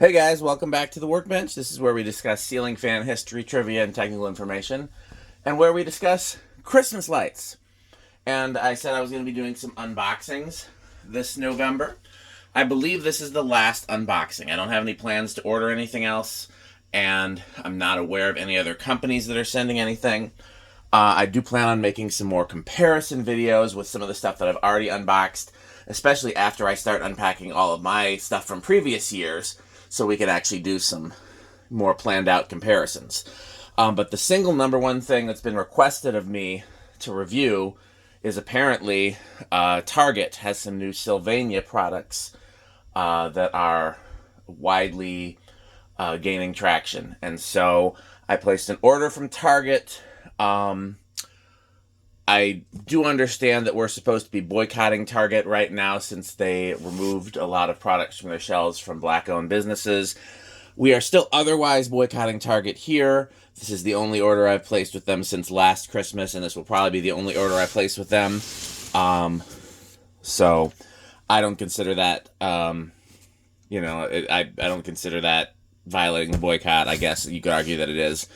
Hey guys, welcome back to the Workbench. This is where we discuss ceiling fan history, trivia, and technical information, and where we discuss Christmas lights. And I said I was going to be doing some unboxings this November. I believe this is the last unboxing. I don't have any plans to order anything else, and I'm not aware of any other companies that are sending anything. I do plan on making some more comparison videos with some of the stuff that I've already unboxed, especially after I start unpacking all of my stuff from previous years, so we can actually do some more planned out comparisons. But the single number one thing that's been requested of me to review is apparently Target has some new Sylvania products that are widely gaining traction. And so I placed an order from Target. I do understand that we're supposed to be boycotting Target right now since they removed a lot of products from their shelves from black-owned businesses. We are still otherwise boycotting Target here. This is the only order I've placed with them since last Christmas, and this will probably be the only order I place with them. So I don't consider that, I don't consider that violating the boycott. I guess you could argue that it is.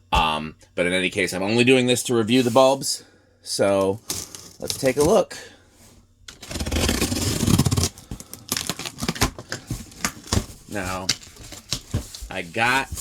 But in any case, I'm only doing this to review the bulbs. So let's take a look. Now, I got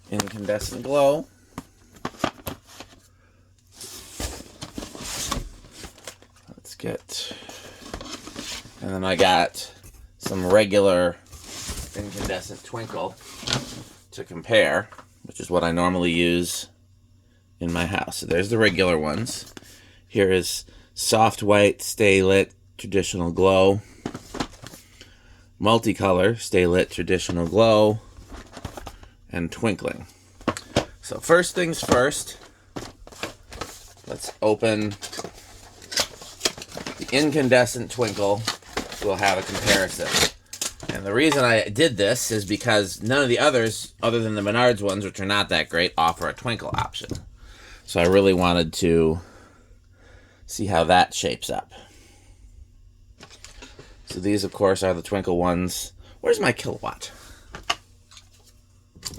Incandescent Glow. Let's get, and then I got some regular Incandescent Twinkle to compare, which is what I normally use in my house. So there's the regular ones. Here is Soft White, Stay Lit, Traditional Glow. Multicolor, Stay Lit, Traditional Glow. And Twinkling. So first things first, let's open the Incandescent Twinkle. We'll have a comparison. And the reason I did this is because none of the others, other than the Menards ones, which are not that great, offer a twinkle option. So I really wanted to see how that shapes up. So these, of course, are the twinkle ones. Where's my kilowatt? It's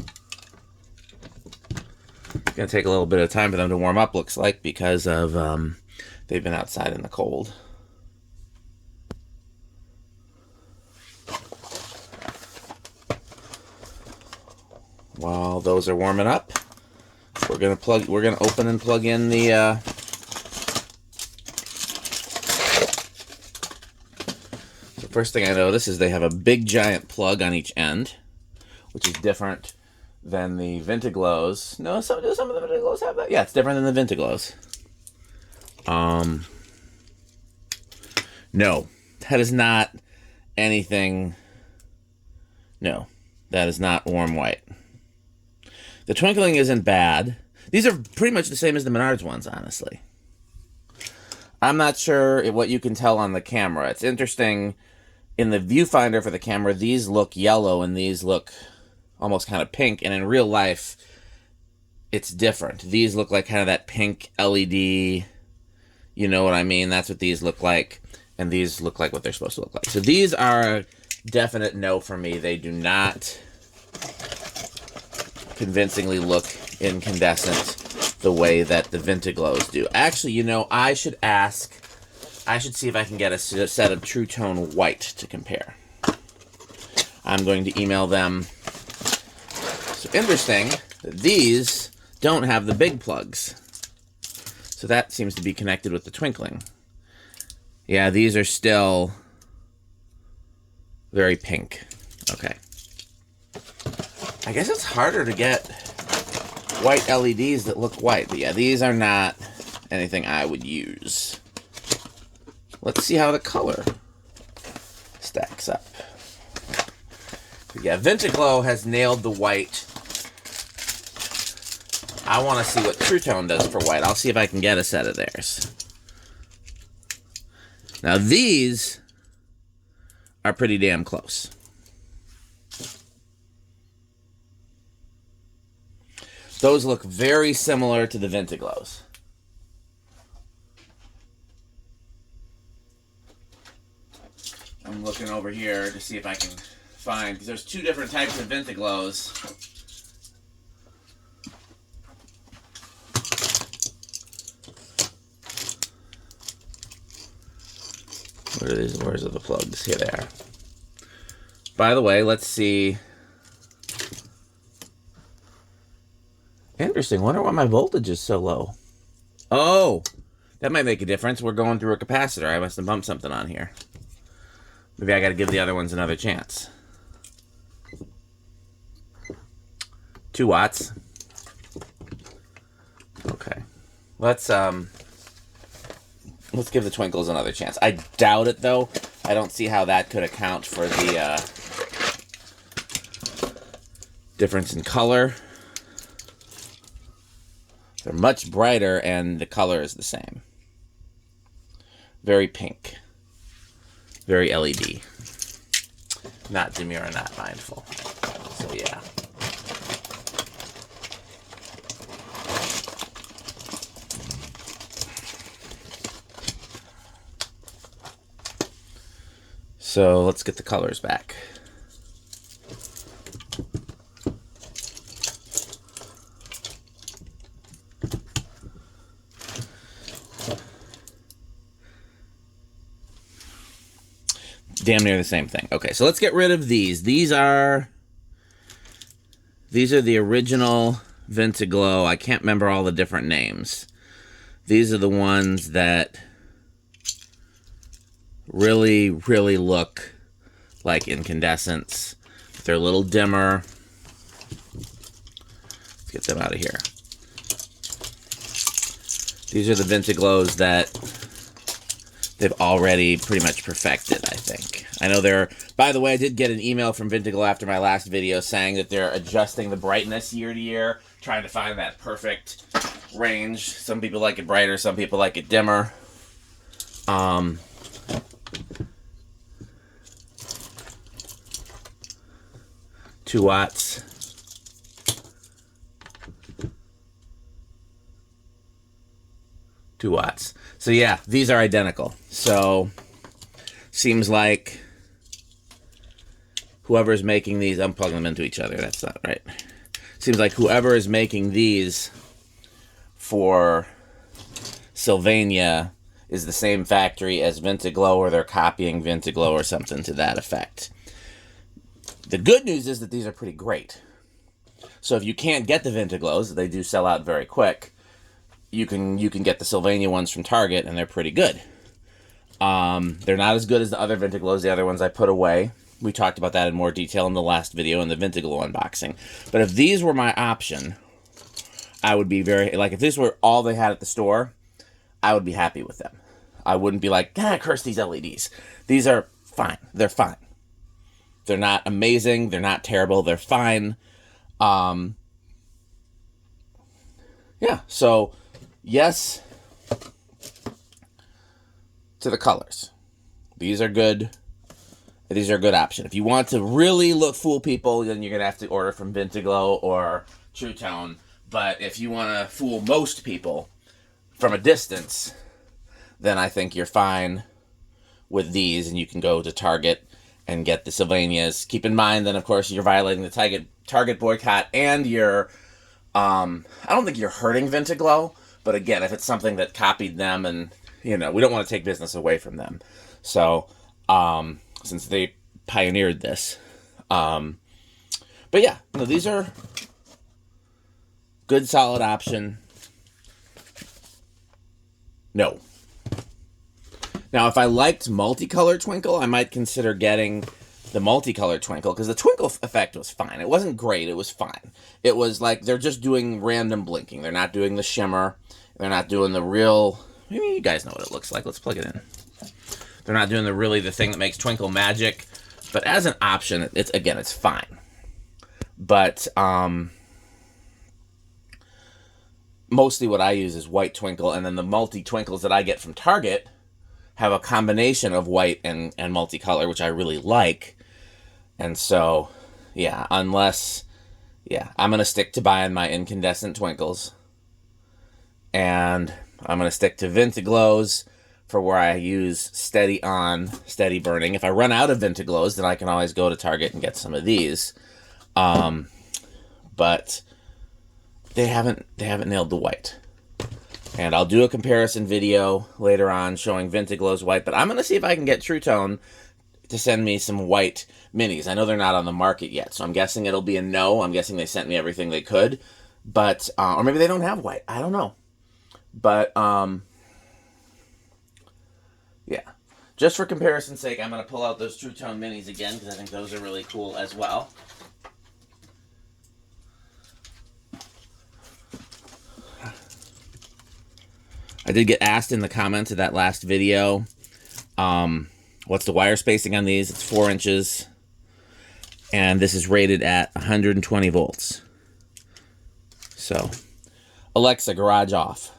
going to take a little bit of time for them to warm up, looks like, because of they've been outside in the cold. While those are warming up, we're gonna open and plug in the so first thing I notice is they have a big giant plug on each end, which is different than the Vintaglows. No, some of the Vintaglows have that. Yeah, it's different than the Vintaglows. No, that is not anything. No, that is not warm white. The twinkling isn't bad. These are pretty much the same as the Menards ones, honestly. I'm not sure what you can tell on the camera. It's interesting. In the viewfinder for the camera, these look yellow and these look almost kind of pink. And in real life, it's different. These look like kind of that pink LED. You know what I mean? That's what these look like. And these look like what they're supposed to look like. So these are a definite no for me. They do not convincingly look incandescent the way that the Vintaglows do. Actually, I should see if I can get a set of True Tone White to compare. I'm going to email them. So interesting that these don't have the big plugs. So that seems to be connected with the twinkling. Yeah, these are still very pink. Okay. I guess it's harder to get white LEDs that look white. But yeah, these are not anything I would use. Let's see how the color stacks up. But yeah, Vintaglow has nailed the white. I want to see what True Tone does for white. I'll see if I can get a set of theirs. Now these are pretty damn close. Those look very similar to the Vintaglows. I'm looking over here to see if I can find, because there's two different types of VintaGlows. Where are these? Where's the plugs? Here they are. By the way, let's see. Interesting. Wonder why my voltage is so low. Oh, that might make a difference. We're going through a capacitor. I must have bumped something on here. Maybe I got to give the other ones another chance. 2 watts. Okay. Let's give the twinkles another chance. I doubt it, though. I don't see how that could account for the difference in color. They're much brighter, and the color is the same. Very pink. Very LED. Not demure, not mindful. So, yeah. So let's get the colors back. Damn near the same thing. Okay, so let's get rid of these. These are the original VintaGlow. I can't remember all the different names. These are the ones that really, really look like incandescents. They're a little dimmer. Let's get them out of here. These are the VintaGlows that they've already pretty much perfected, I think. I know they're... By the way, I did get an email from VintaGlow after my last video saying that they're adjusting the brightness year to year, trying to find that perfect range. Some people like it brighter, some people like it dimmer. 2 watts. So yeah, these are identical. So seems like whoever's making these, I'm plugging them into each other. That's not right. Seems like whoever is making these for Sylvania is the same factory as VintaGlow, or they're copying VintaGlow or something to that effect. The good news is that these are pretty great. So if you can't get the VintaGlows, they do sell out very quick. You can get the Sylvania ones from Target, and they're pretty good. They're not as good as the other VintaGlows, the other ones I put away. We talked about that in more detail in the last video in the VintaGlow unboxing. But if these were my option, I would be very... Like, if this were all they had at the store, I would be happy with them. I wouldn't be like, God, curse these LEDs. These are fine. They're fine. They're not amazing. They're not terrible. They're fine. Yeah, so... Yes to the colors. These are good. These are a good option. If you want to really fool people, then you're going to have to order from VintaGlow or True Tone. But if you want to fool most people from a distance, then I think you're fine with these, and you can go to Target and get the Sylvanias. Keep in mind that, of course, you're violating the Target boycott, and you're... I don't think you're hurting VintaGlow. But again, if it's something that copied them, and, you know, we don't want to take business away from them. So, since they pioneered this. But yeah, no, these are good, solid option. No. Now, if I liked multicolor twinkle, I might consider getting the multicolor twinkle, because the twinkle effect was fine. It wasn't great, it was fine. It was like they're just doing random blinking. They're not doing the shimmer. They're not doing the real... Maybe you guys know what it looks like. Let's plug it in. They're not doing the thing that makes twinkle magic. But as an option, it's fine. But mostly what I use is white twinkle, and then the multi-twinkles that I get from Target have a combination of white and multicolor, which I really like. And so, yeah, I'm going to stick to buying my incandescent twinkles. And I'm going to stick to VintaGlows for where I use steady on, steady burning. If I run out of VintaGlows, then I can always go to Target and get some of these. But they haven't nailed the white. And I'll do a comparison video later on showing VintaGlow's white, but I'm going to see if I can get True Tone to send me some white minis. I know they're not on the market yet, so I'm guessing it'll be a no. I'm guessing they sent me everything they could, but or maybe they don't have white. I don't know. But yeah, just for comparison's sake, I'm going to pull out those True Tone minis again because I think those are really cool as well. I did get asked in the comments of that last video, what's the wire spacing on these? It's 4 inches, and this is rated at 120 volts. So, Alexa, garage off.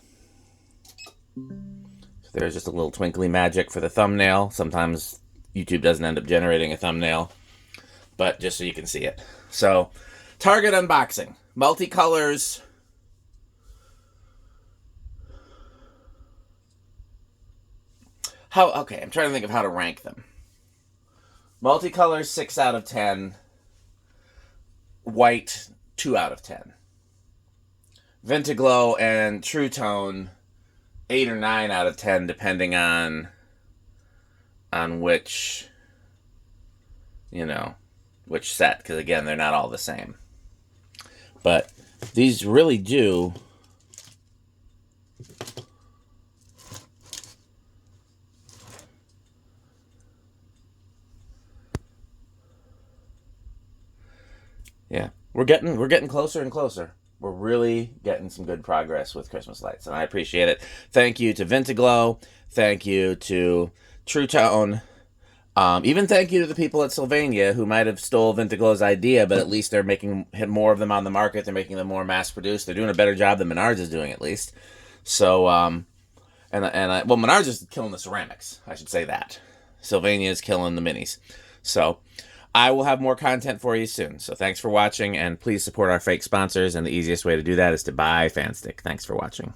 So there's just a little twinkly magic for the thumbnail. Sometimes YouTube doesn't end up generating a thumbnail, but just so you can see it. So, Target unboxing. Multicolors. Okay, I'm trying to think of how to rank them. Multicolors, 6 out of 10. White, 2 out of 10. VintaGlow and True Tone, 8 or 9 out of 10, depending on which, which set. Because, again, they're not all the same. But these really do... Yeah, we're getting closer and closer. We're really getting some good progress with Christmas lights, and I appreciate it. Thank you to VintaGlow. Thank you to True Tone. Even thank you to the people at Sylvania who might have stole VintaGlow's idea, but at least they're making more of them on the market. They're making them more mass-produced. They're doing a better job than Menards is doing, at least. So, well, Menards is killing the ceramics. I should say that. Sylvania is killing the minis. So... I will have more content for you soon. So thanks for watching, and please support our fake sponsors, and the easiest way to do that is to buy Fanstick. Thanks for watching.